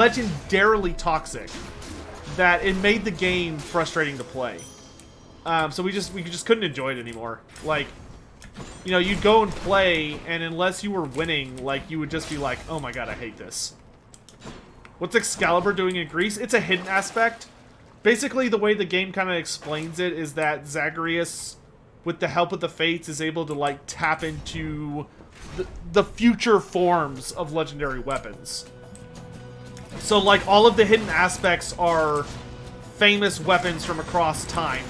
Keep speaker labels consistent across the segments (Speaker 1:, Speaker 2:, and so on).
Speaker 1: legendarily toxic that it made the game frustrating to play. So we just couldn't enjoy it anymore. Like, you know, you'd go and play, and unless you were winning, like, you would just be like, oh my god, I hate this. What's Excalibur doing in Greece? It's a hidden aspect. Basically, the way the game kind of explains it is that Zagreus, with the help of the Fates, is able to, like, tap into the future forms of legendary weapons. So, like, all of the hidden aspects are famous weapons from across time.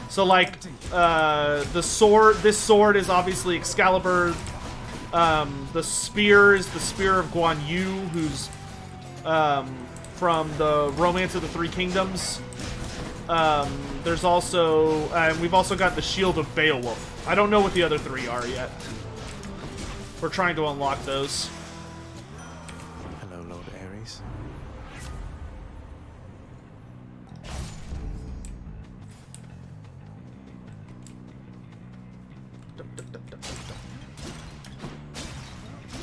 Speaker 1: So, like, the sword, this sword is obviously Excalibur. The spear is the Spear of Guan Yu, who's from the Romance of the Three Kingdoms. There's also, we've also got the Shield of Beowulf. I don't know what the other three are yet. We're trying to unlock those.
Speaker 2: Hello, Lord Ares.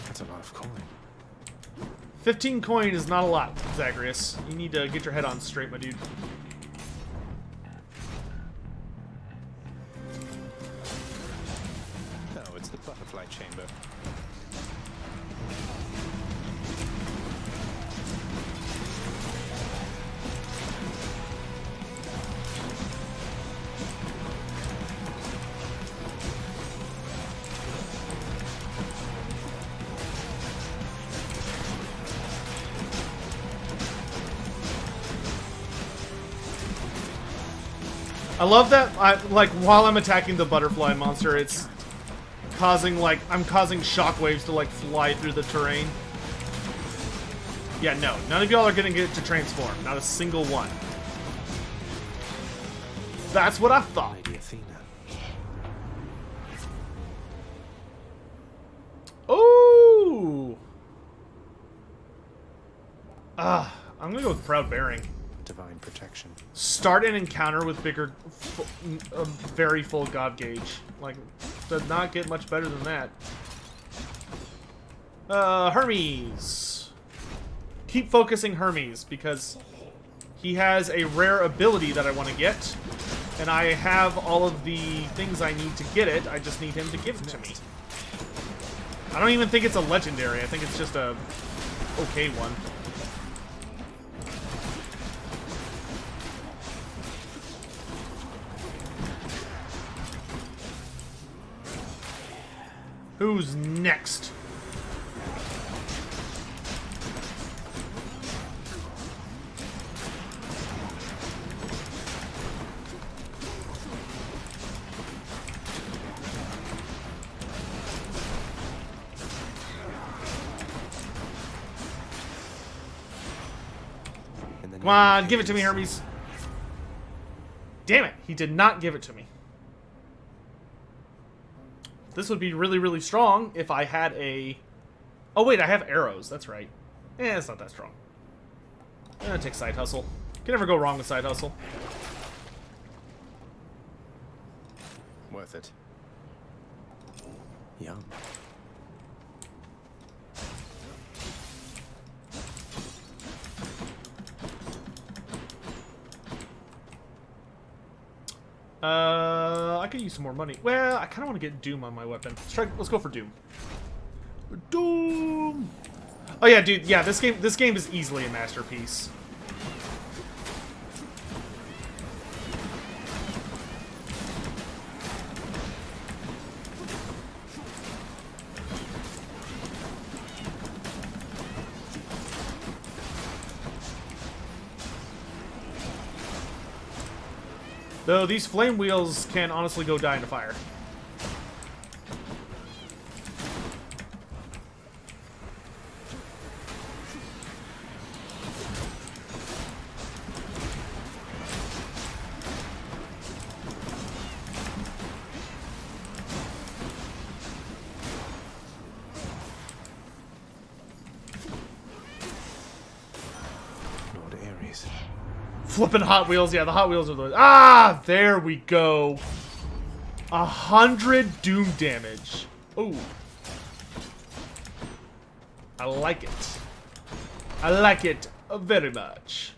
Speaker 2: That's a lot of coin.
Speaker 1: 15 coin is not a lot, Zagreus. You need to get your head on straight, my dude.
Speaker 2: No, it's the butterfly chamber.
Speaker 1: I love that, like, while I'm attacking the butterfly monster, it's causing, like, I'm causing shockwaves to, like, fly through the terrain. Yeah, no. None of y'all are gonna get to transform. Not a single one. That's what I thought.
Speaker 2: Lady Athena.
Speaker 1: Ooh! I'm gonna go with Proud Bearing.
Speaker 2: Divine protection.
Speaker 1: Start an encounter with bigger, a very full god gauge. Like, does not get much better than that. Hermes. Keep focusing Hermes, because he has a rare ability that I want to get, and I have all of the things I need to get it. I just need him to give it to me. I don't even think it's a legendary. I think it's just a okay one. Who's next? Come on, give it to me, Hermes. Damn it, he did not give it to me. This would be really, really strong if I had a... Oh, wait, I have arrows. That's right. It's not that strong. I'm gonna take Side Hustle. Can never go wrong with Side Hustle.
Speaker 2: Worth it. Yum.
Speaker 1: I could use some more money. Well, I kind of want to get Doom on my weapon. Let's go for Doom. Doom! Oh yeah, dude. Yeah, this game is easily a masterpiece. Though these flame wheels can honestly go die in the fire.
Speaker 2: Lord Ares.
Speaker 1: Flipping Hot Wheels, yeah, the Hot Wheels are the... Ah, there we go. 100 Doom damage. Ooh. I like it. I like it very much.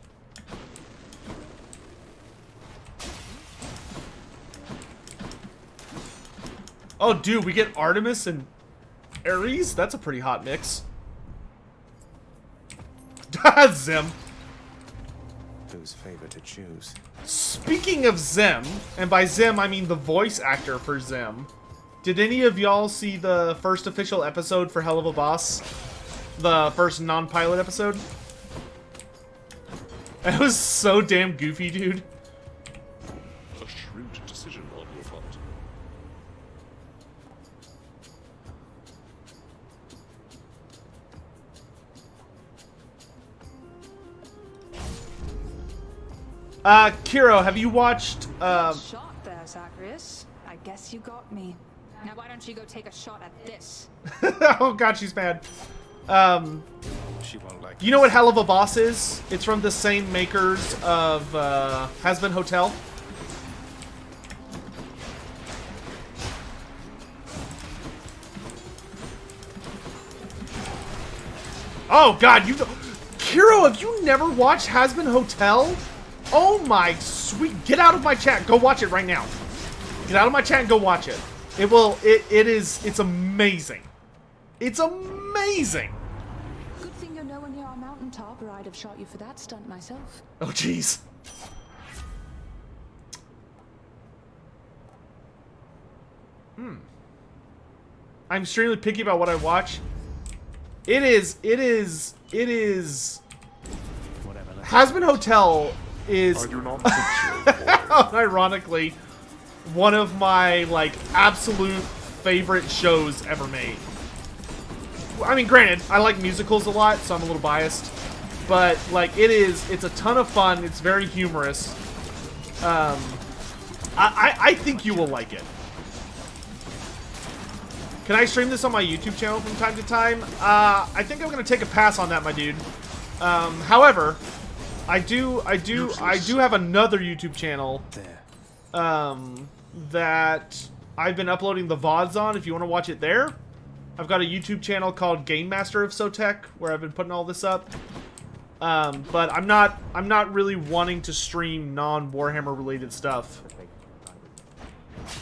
Speaker 1: Oh, dude, we get Artemis and Ares? That's a pretty hot mix. Zim.
Speaker 2: Whose favor to choose?
Speaker 1: Speaking of Zim, and by Zim I mean the voice actor for Zim, did any of y'all see the first official episode for Hell of a Boss? The first non-pilot episode? It was so damn goofy, dude.
Speaker 3: A shrewd decision on your part.
Speaker 1: Kiro, have you watched,
Speaker 4: Shot there, Zacharias. I guess you got me. Now why don't you go take a shot at this?
Speaker 1: oh god, she's mad.
Speaker 2: She won't like.
Speaker 1: You know what Hell of a Boss is? It's from the same makers of, Has-Been Hotel. Oh god, Kiro, have you never watched Has-Been Hotel? Oh my sweet, get out of my chat, go watch it right now. Get out of my chat and go watch it. It's amazing. It's amazing.
Speaker 4: Good thing you're nowhere near our mountaintop, or I'd have shot you for that stunt myself.
Speaker 1: Oh jeez. I'm extremely picky about what I watch. It is
Speaker 2: Whatever.
Speaker 1: Has-Been Hotel is
Speaker 3: I do not think so, boy.
Speaker 1: ironically one of my like absolute favorite shows ever made. I mean, granted, I like musicals a lot, so I'm a little biased, but like it's a ton of fun. It's very humorous. I think you will like it. Can I stream this on my YouTube channel from time to time? I think I'm gonna take a pass on that, my dude. However, I do have another YouTube channel
Speaker 2: There.
Speaker 1: that I've been uploading the VODs on. If you want to watch it there, I've got a YouTube channel called Game Master of Sotek where I've been putting all this up. But I'm not really wanting to stream non-Warhammer related stuff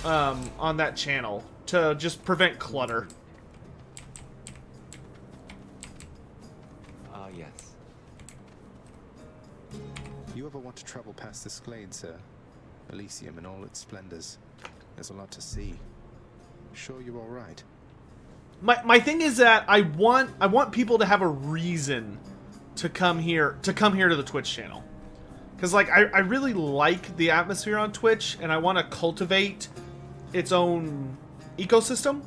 Speaker 1: on that channel to just prevent clutter.
Speaker 5: Ah, yes.
Speaker 2: You ever want to travel past this glade, sir? Elysium in all its splendors. There's a lot to see. Sure you're all right?
Speaker 1: My thing is that I want people to have a reason to come here to the Twitch channel. Cause like I really like the atmosphere on Twitch and I want to cultivate its own ecosystem.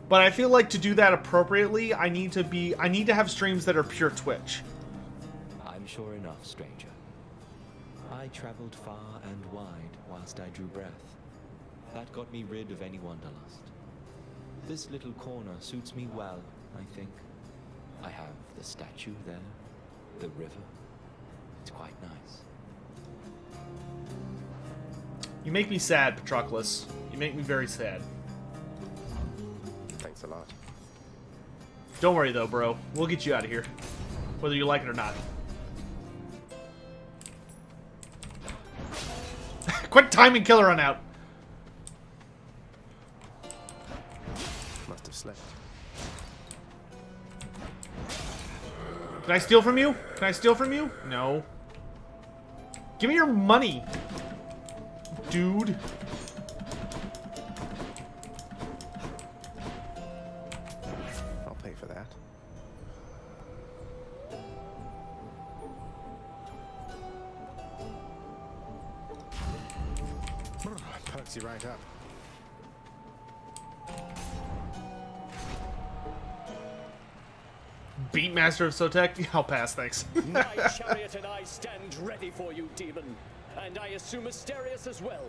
Speaker 1: But I feel like to do that appropriately, I need to have streams that are pure Twitch.
Speaker 5: I'm sure enough, stranger. I traveled far and wide whilst I drew breath. That got me rid of any wanderlust. This little corner suits me well, I think. I have the statue there, the river. It's quite nice.
Speaker 1: You make me sad, Patroclus. You make me very sad.
Speaker 2: Thanks a lot.
Speaker 1: Don't worry though, bro. We'll get you out of here. Whether you like it or not. Quit timing Killer on out.
Speaker 2: Must have slept.
Speaker 1: Can I steal from you? Can I steal from you? No. Give me your money, dude.
Speaker 2: I'll pay for that. Perks you right up.
Speaker 1: Beatmaster of Sotek? I'll pass, thanks.
Speaker 6: My chariot and I stand ready for you, demon. And I assume Asterius as well.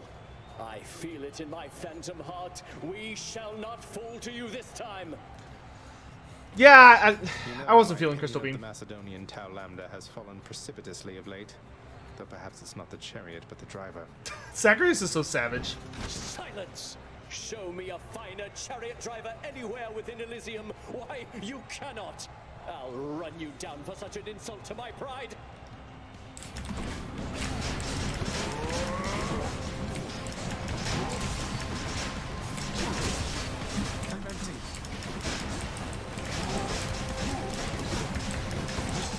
Speaker 6: I feel it in my phantom heart. We shall not fall to you this time.
Speaker 1: Yeah,
Speaker 2: You know,
Speaker 1: I wasn't
Speaker 2: my
Speaker 1: feeling
Speaker 2: opinion
Speaker 1: Crystal
Speaker 2: of the
Speaker 1: Beam.
Speaker 2: Macedonian Tau Lambda has fallen precipitously of late. Though perhaps it's not the chariot, but the driver.
Speaker 1: Zacharias is so savage.
Speaker 6: Silence! Show me a finer chariot driver anywhere within Elysium. Why, you cannot. I'll run you down for such an insult to my pride.
Speaker 2: I'm empty.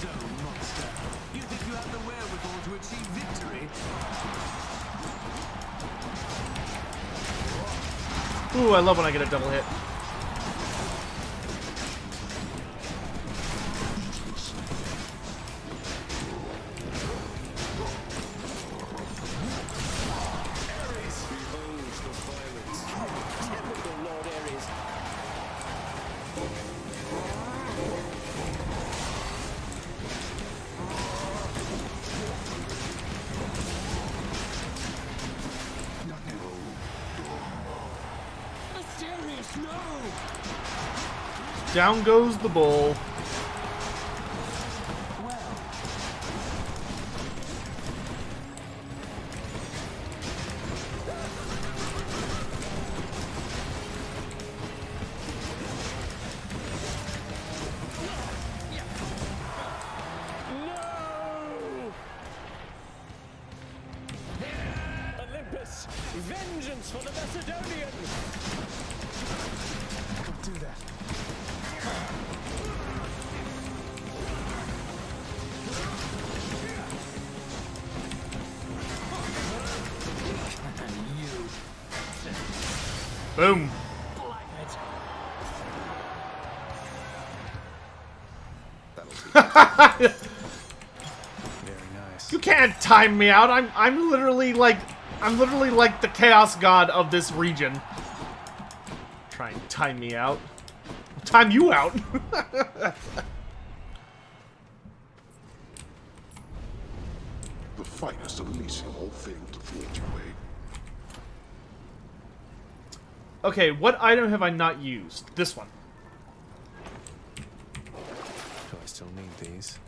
Speaker 7: So, monster, you think you have the wherewithal to achieve victory?
Speaker 1: Ooh, I love when I get a double hit.
Speaker 6: Ares, behold the violence. Typical Lord Ares.
Speaker 2: Not now.
Speaker 7: Asterius, no!
Speaker 1: Down goes the bull.
Speaker 7: Well,
Speaker 6: No! Olympus, vengeance for the Macedonians!
Speaker 2: Don't do that.
Speaker 7: you.
Speaker 1: Boom.
Speaker 2: That'll be very nice.
Speaker 1: You can't time me out. I'm literally like the chaos god of this region. Try and time me out. I'll time you out.
Speaker 3: The finest of Elysium all failed to thwart your way.
Speaker 1: Okay, what item have I not used? This one.
Speaker 2: Do I still need these?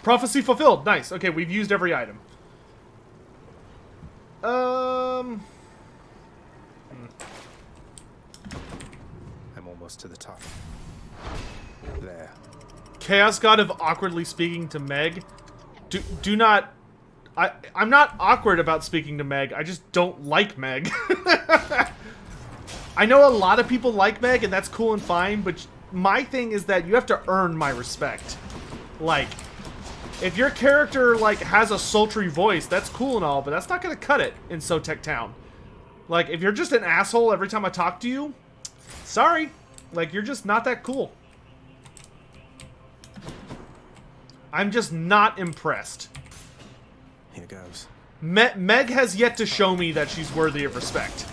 Speaker 1: Prophecy fulfilled. Nice. Okay, we've used every item.
Speaker 2: I'm almost to the top. There.
Speaker 1: Chaos God of awkwardly speaking to Meg. Do not... I'm not awkward about speaking to Meg. I just don't like Meg. I know a lot of people like Meg, and that's cool and fine, but my thing is that you have to earn my respect. Like, if your character, like, has a sultry voice, that's cool and all, but that's not gonna cut it in Sotek Town. Like, if you're just an asshole every time I talk to you, sorry. Like, you're just not that cool. I'm just not impressed.
Speaker 2: Here goes.
Speaker 1: Meg has yet to show me that she's worthy of respect.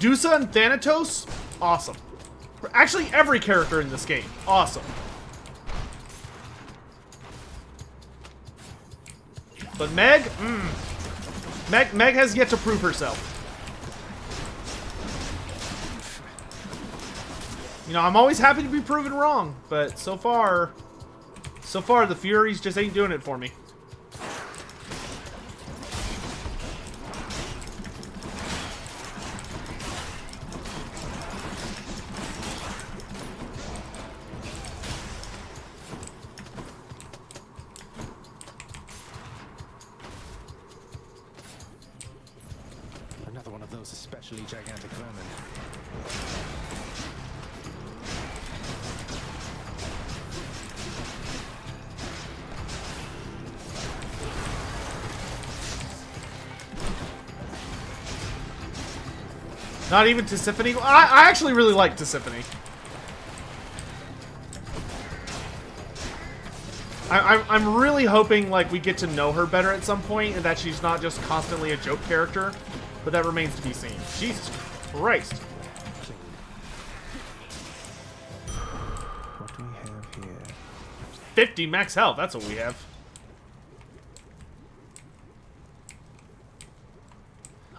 Speaker 1: Dusa and Thanatos, awesome. Actually, every character in this game, awesome. But Meg, Meg has yet to prove herself. You know, I'm always happy to be proven wrong, but so far the Furies just ain't doing it for me.
Speaker 2: Another one of those especially gigantic vermin.
Speaker 1: Not even Tisiphone. I actually really like Tisiphone. I'm really hoping like we get to know her better at some point, and that she's not just constantly a joke character. But that remains to be seen. Jesus Christ.
Speaker 2: Clean. What do we have here?
Speaker 1: 50 max health. That's what we have.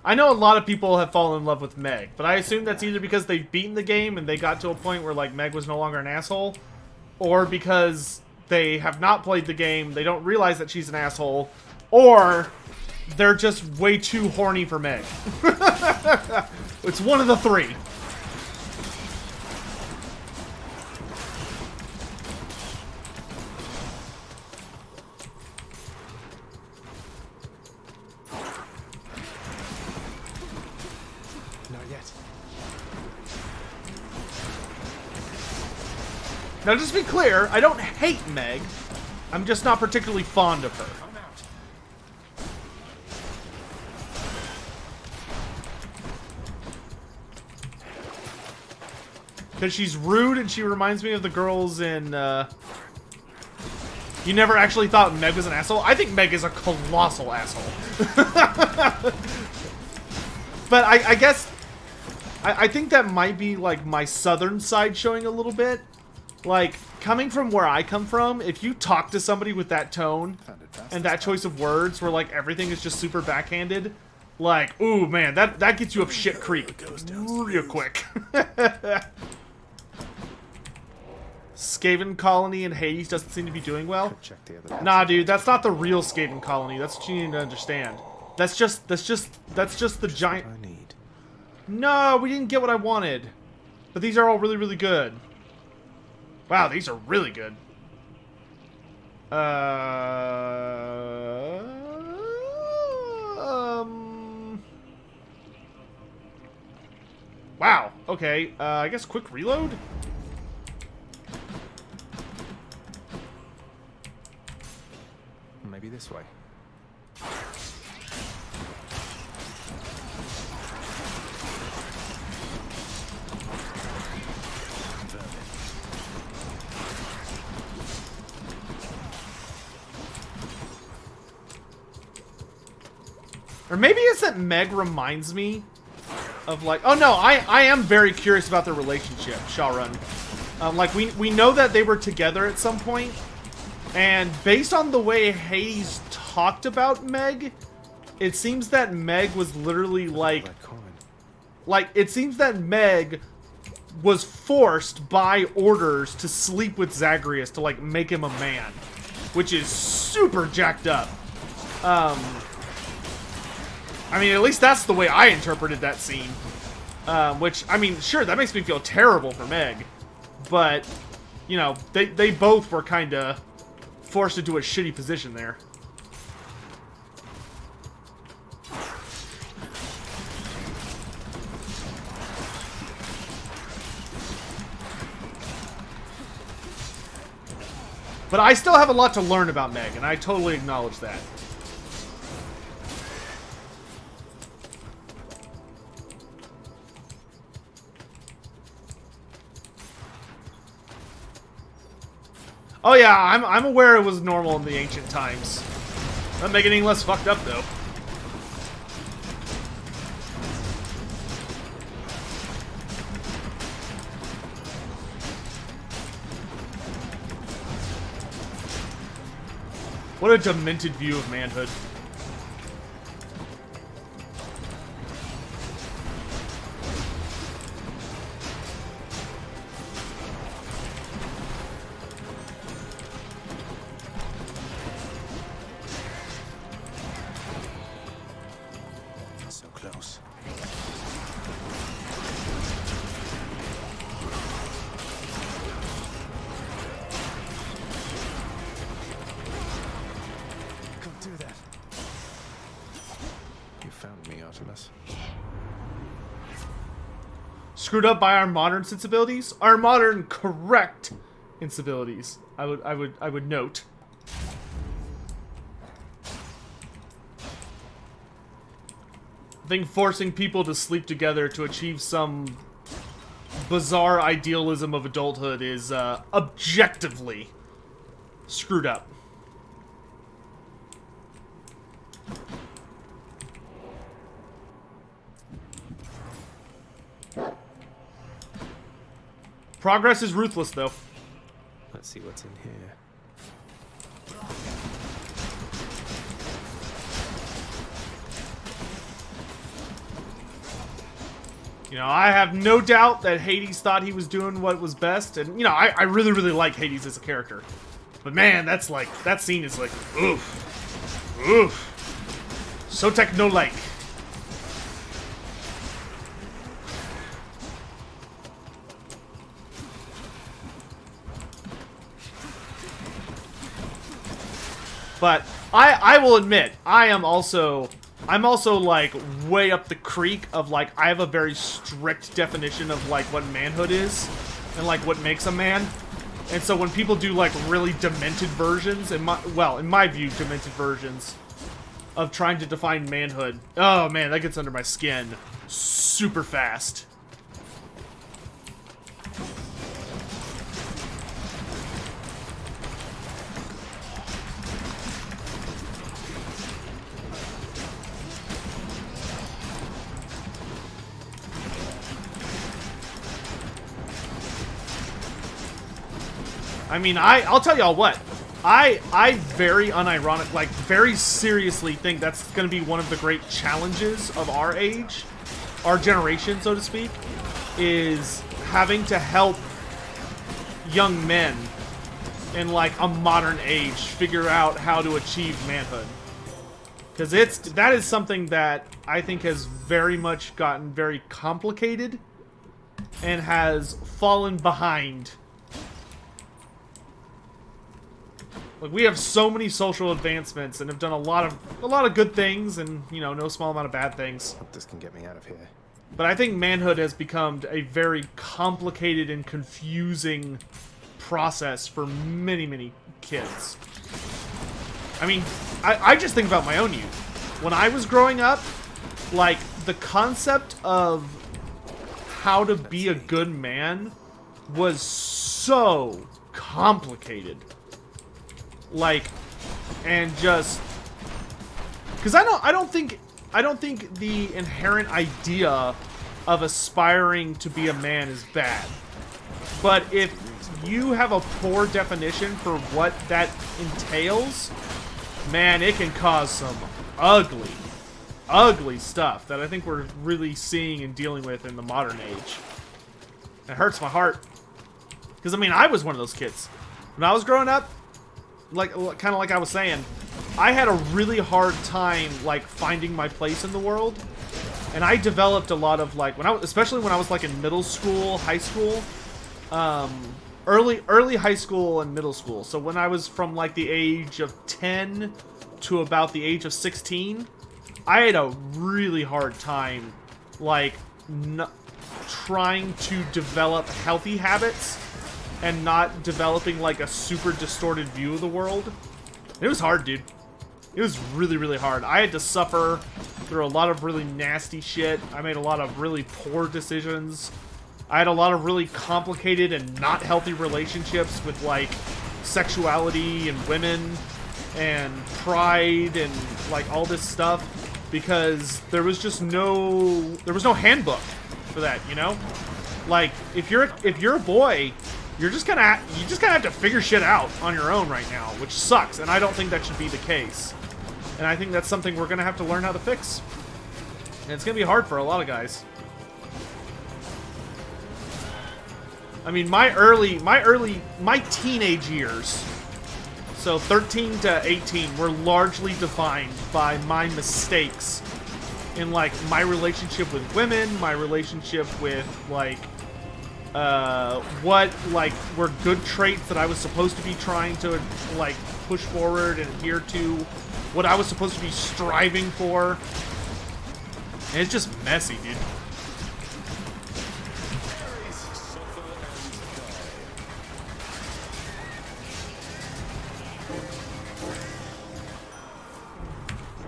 Speaker 1: I know a lot of people have fallen in love with Meg, but I assume that's either because they've beaten the game and they got to a point where, like, Meg was no longer an asshole, or because they have not played the game, they don't realize that she's an asshole, or they're just way too horny for Meg. It's one of the three.
Speaker 2: Not yet.
Speaker 1: Now, just to be clear, I don't hate Meg. I'm just not particularly fond of her.
Speaker 2: I'm out.
Speaker 1: Because she's rude and she reminds me of the girls in, You never actually thought Meg was an asshole? I think Meg is a colossal asshole. But I guess... I think that might be, like, my southern side showing a little bit. Like, coming from where I come from, if you talk to somebody with that tone and that choice of words where, like, everything is just super backhanded, like, ooh, man, that gets you up shit creek real quick. Skaven colony in Hades doesn't seem to be doing well.
Speaker 2: Check the other
Speaker 1: Nah, dude, that's not the real Skaven colony. That's what you need to understand. That's just the giant...
Speaker 2: I need.
Speaker 1: No, we didn't get what I wanted. But these are all really, really good. Wow, these are really good. Wow, okay. I guess quick reload?
Speaker 2: Maybe this way.
Speaker 1: Or maybe it's that Meg reminds me of, like... Oh, no, I am very curious about their relationship, Shawrun. Like, we know that they were together at some point, and based on the way Hades talked about Meg, it seems that Meg was literally, like... Like, it seems that Meg was forced by orders to sleep with Zagreus to, like, make him a man. Which is super jacked up. I mean, at least that's the way I interpreted that scene. Which, I mean, sure, that makes me feel terrible for Meg. But, you know, they both were kind of forced into a shitty position there. But I still have a lot to learn about Meg, and I totally acknowledge that. Oh yeah, I'm aware it was normal in the ancient times. Doesn't make it any less fucked up though. What a demented view of manhood.
Speaker 2: So close. Can't do that. You found me, Artemis.
Speaker 1: Screwed up by our modern sensibilities? Our modern correct sensibilities. I would note. I think forcing people to sleep together to achieve some bizarre idealism of adulthood is objectively screwed up. Progress is ruthless, though.
Speaker 2: Let's see what's in here.
Speaker 1: You know, I have no doubt that Hades thought he was doing what was best, and, you know, I really, really like Hades as a character. But man, that's like, that scene is like, oof. Oof. Sotek no like. But I will admit, I'm also like way up the creek of like, I have a very strict definition of like what manhood is and like what makes a man. And so when people do like really demented versions, in my view, demented versions of trying to define manhood, oh man, that gets under my skin super fast. I mean, I'll tell y'all what. I very unironic, like, very seriously think that's going to be one of the great challenges of our age, our generation, so to speak, is having to help young men in, like, a modern age figure out how to achieve manhood. Because that is something that I think has very much gotten very complicated and has fallen behind. Like, we have so many social advancements and have done a lot of good things and, you know, no small amount of bad things.
Speaker 2: Hope this can get me out of here.
Speaker 1: But I think manhood has become a very complicated and confusing process for many, many kids. I mean, I just think about my own youth. When I was growing up, like, the concept of how to be a good man was so complicated. Like, and just because I don't think the inherent idea of aspiring to be a man is bad, but if you have a poor definition for what that entails, man, it can cause some ugly stuff that I think we're really seeing and dealing with in the modern age. It hurts my heart because I mean, I was one of those kids when I was growing up. Like, kind of like I was saying, I had a really hard time, like, finding my place in the world. And I developed a lot of, like, especially when I was, like, in middle school, high school, early high school and middle school. So when I was from, like, the age of 10 to about the age of 16, I had a really hard time, like, trying to develop healthy habits and not developing, like, a super distorted view of the world. It was hard, dude. It was really, really hard. I had to suffer through a lot of really nasty shit. I made a lot of really poor decisions. I had a lot of really complicated and not healthy relationships with, like, sexuality and women and pride and, like, all this stuff because there was just no handbook for that, you know? Like, if you're a boy, you just kind of have to figure shit out on your own right now, which sucks, and I don't think that should be the case. And I think that's something we're gonna have to learn how to fix. And it's gonna be hard for a lot of guys. I mean, my teenage years, so 13 to 18, were largely defined by my mistakes in, like, my relationship with women, my relationship with, like, what, like, were good traits that I was supposed to be trying to, like, push forward and adhere to, what I was supposed to be striving for. And it's just messy, dude.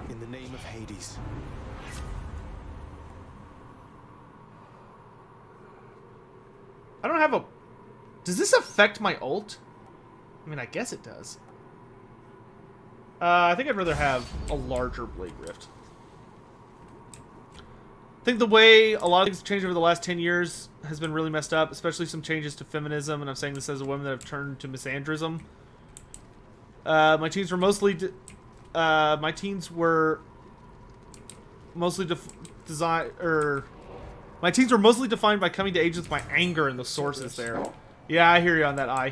Speaker 2: In the name of Hades.
Speaker 1: I don't have a... Does this affect my ult? I mean, I guess it does. I think I'd rather have a larger Blade Rift. I think the way a lot of things have changed over the last 10 years has been really messed up, especially some changes to feminism, and I'm saying this as a woman that have turned to misandrism. My teens were mostly... My teens were mostly defined by coming to age with my anger and the sources there. Yeah, I hear you on that, eye.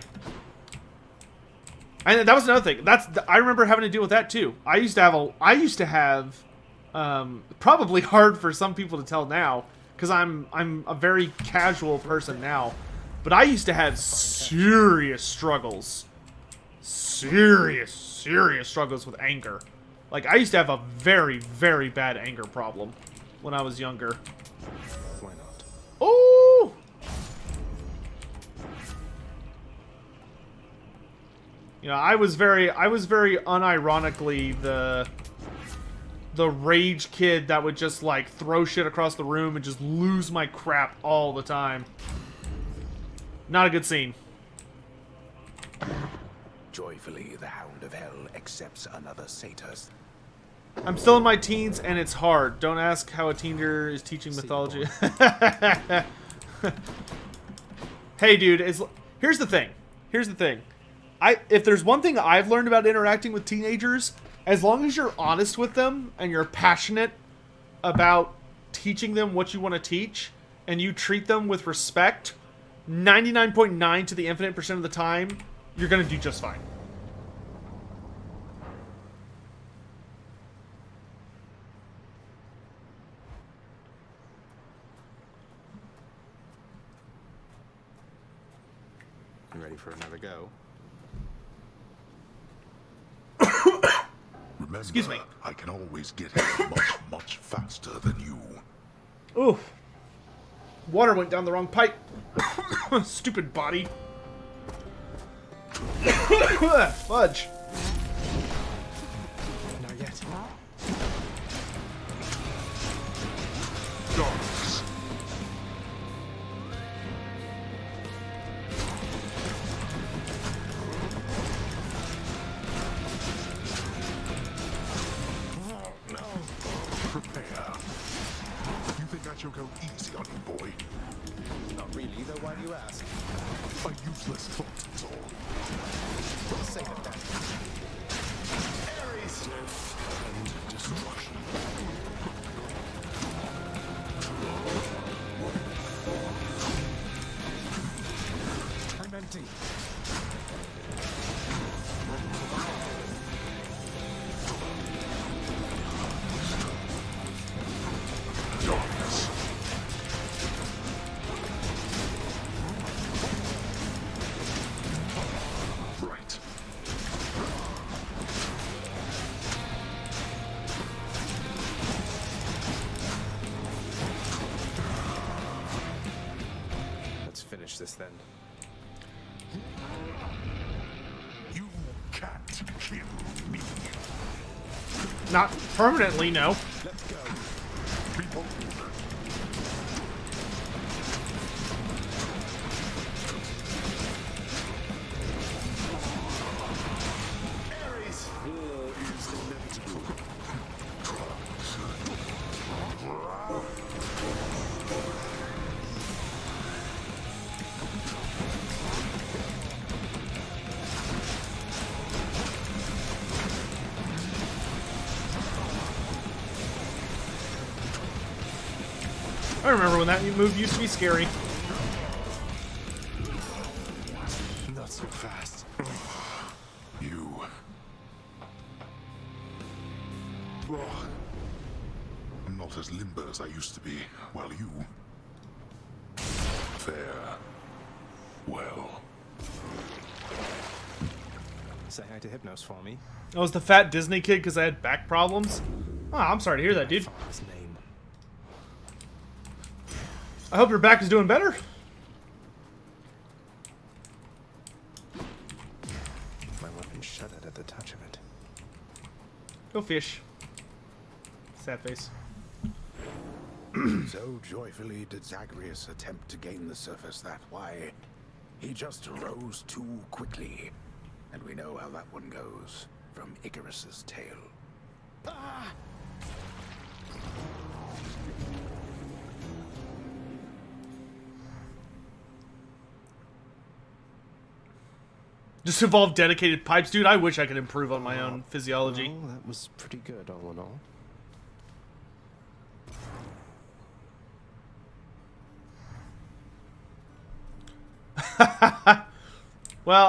Speaker 1: And that was another thing. I remember having to deal with that too. I used to have probably hard for some people to tell now, because I'm a very casual person now. But I used to have serious struggles. Serious struggles with anger. Like, I used to have a very, very bad anger problem when I was younger.
Speaker 2: Why not?
Speaker 1: Oh! You know, I was very unironically the rage kid that would just, like, throw shit across the room and just lose my crap all the time. Not a good scene.
Speaker 8: Joyfully, the Hound of Hell accepts another satyrs.
Speaker 1: I'm still in my teens, and it's hard. Don't ask how a teenager is teaching mythology. Hey, dude, here's the thing. Here's the thing. If there's one thing I've learned about interacting with teenagers, as long as you're honest with them and you're passionate about teaching them what you want to teach, and you treat them with respect, 99.9 to the infinite percent of the time, you're going to do just fine.
Speaker 2: You ready for another go?
Speaker 3: Remember,
Speaker 1: Excuse me.
Speaker 3: I can always get here much, much faster than you.
Speaker 1: Ooh. Water went down the wrong pipe. Stupid body. Fudge.
Speaker 2: Not yet.
Speaker 3: Darkness. Prepare. You think I shall go easy on you, boy?
Speaker 2: Not really, though. Why do you ask?
Speaker 3: A useless thought, that's all.
Speaker 2: We'll save it then.
Speaker 3: Death and destruction.
Speaker 2: I'm empty.
Speaker 3: Darkness. Right.
Speaker 2: Let's finish this then.
Speaker 3: You can't kill me.
Speaker 1: Not permanently, no.
Speaker 2: Let's go.
Speaker 3: Behold. War is inevitable.
Speaker 1: I remember when that move used to be scary.
Speaker 2: Not so fast.
Speaker 3: You. Ugh. I'm not as limber as I used to be, while you. Fair. Well.
Speaker 2: Say hi to Hypnos for me.
Speaker 1: I was the fat Disney kid because I had back problems. Oh, I'm sorry to hear that, dude.
Speaker 2: His name.
Speaker 1: I hope your back is doing better.
Speaker 2: My weapon shuddered at the touch of it.
Speaker 1: Go fish. Sad face.
Speaker 8: So joyfully did Zagreus attempt to gain the surface that why he just rose too quickly. And we know how that one goes from Icarus's tale.
Speaker 1: Just evolve dedicated pipes. Dude, I wish I could improve on my own physiology.
Speaker 2: Well, that was pretty good, all in all.
Speaker 1: Well,